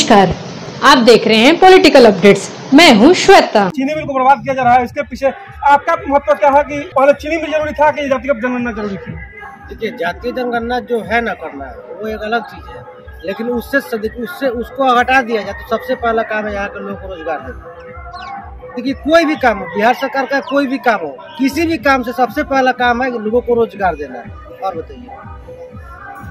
नमस्कार, आप देख रहे हैं पॉलिटिकल अपडेट्स। मैं हूं श्वेता। चीनी मिल को बर्बाद किया जा रहा है, इसके पीछे आपका महत्व क्या है कि पहले चीनी मिल जरूरी था कि जातिगत जनगणना जरूरी थी? देखिए, जातीय जनगणना जो है ना करना वो एक अलग चीज है, लेकिन उससे उसको हटा दिया जाए तो सबसे पहला काम है यहाँ के लोगों को रोजगार देना। देखिए, कोई भी काम हो, बिहार सरकार का कोई भी काम हो, किसी भी काम से सबसे पहला काम है कि लोगों को रोजगार देना है। और बताइए,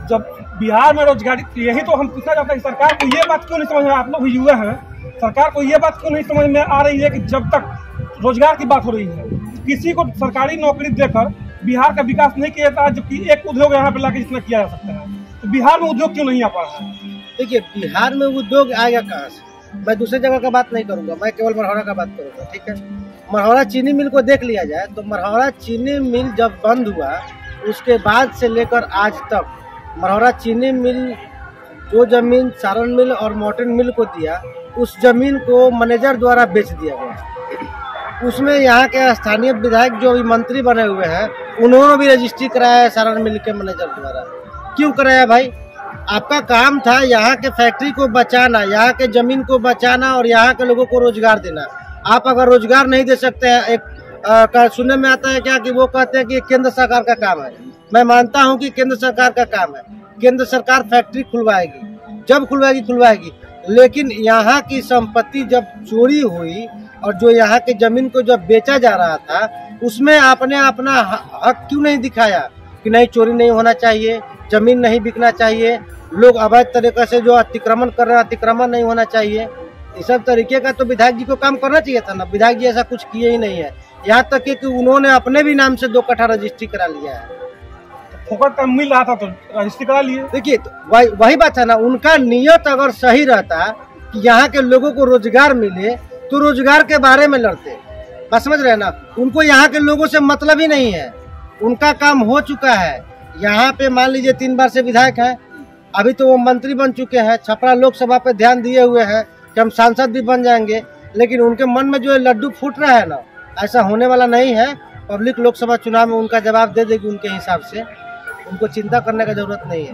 जब बिहार में रोजगार, यही तो हम पूछना चाहते हैं कि सरकार को ये बात क्यों नहीं समझ में, आप लोग भी युवा हैं, सरकार को ये बात क्यों नहीं समझ में आ रही है कि जब तक रोजगार की बात हो रही है, किसी को सरकारी नौकरी देकर बिहार का विकास नहीं किया जाता, जबकि एक उद्योग यहाँ पे लाके जितना किया जा सकता है, तो बिहार में उद्योग क्यों नहीं आ पा रहा है? देखिए, बिहार में उद्योग आएगा कहाँ से? मैं दूसरे जगह का बात नहीं करूंगा, मैं केवल मरहौरा का बात करूंगा। ठीक है, मरहौरा चीनी मिल को देख लिया जाए तो मरहौरा चीनी मिल जब बंद हुआ उसके बाद से लेकर आज तक मरहौरा चीनी मिल जो जमीन सारण मिल और मॉर्टेन मिल को दिया, उस जमीन को मैनेजर द्वारा बेच दिया गया। उसमें यहाँ के स्थानीय विधायक जो अभी मंत्री बने हुए हैं उन्होंने भी रजिस्ट्री कराया है सारण मिल के मैनेजर द्वारा। क्यों कराया भाई? आपका काम था यहाँ के फैक्ट्री को बचाना, यहाँ के जमीन को बचाना और यहाँ के लोगों को रोजगार देना। आप अगर रोजगार नहीं दे सकते हैं, एक सुनने में आता है क्या कि वो कहते हैं कि केंद्र सरकार का काम है। मैं मानता हूं कि केंद्र सरकार का काम है, केंद्र सरकार फैक्ट्री खुलवाएगी, जब खुलवाएगी, लेकिन यहाँ की संपत्ति जब चोरी हुई और जो यहाँ के जमीन को जब बेचा जा रहा था उसमें आपने अपना हक क्यों नहीं दिखाया कि नहीं, चोरी नहीं होना चाहिए, जमीन नहीं बिकना चाहिए, लोग अवैध तरीके से जो अतिक्रमण कर रहे हैं अतिक्रमण नहीं होना चाहिए। इस सब तरीके का तो विधायक जी को काम करना चाहिए था ना। विधायक जी ऐसा कुछ किए ही नहीं है, यहाँ तक कि उन्होंने अपने भी नाम से 2 कट्ठा रजिस्ट्री करा लिया है। फोकट का मिल रहा था तो रजिस्ट्री करा लिए। देखिए, तो वही बात है ना, उनका नियत अगर सही रहता कि यहाँ के लोगों को रोजगार मिले तो रोजगार के बारे में लड़ते। बस समझ रहे हैं ना, उनको यहाँ के लोगों से मतलब ही नहीं है, उनका काम हो चुका है। यहाँ पे मान लीजिए 3 बार से विधायक हैं, अभी तो वो मंत्री बन चुके हैं, छपरा लोकसभा पे ध्यान दिए हुए हैं कि हम सांसद भी बन जाएंगे, लेकिन उनके मन में जो लड्डू फूट रहा है ना, ऐसा होने वाला नहीं है। पब्लिक लोकसभा चुनाव में उनका जवाब दे देगी उनके हिसाब से, उनको चिंता करने का जरूरत नहीं है।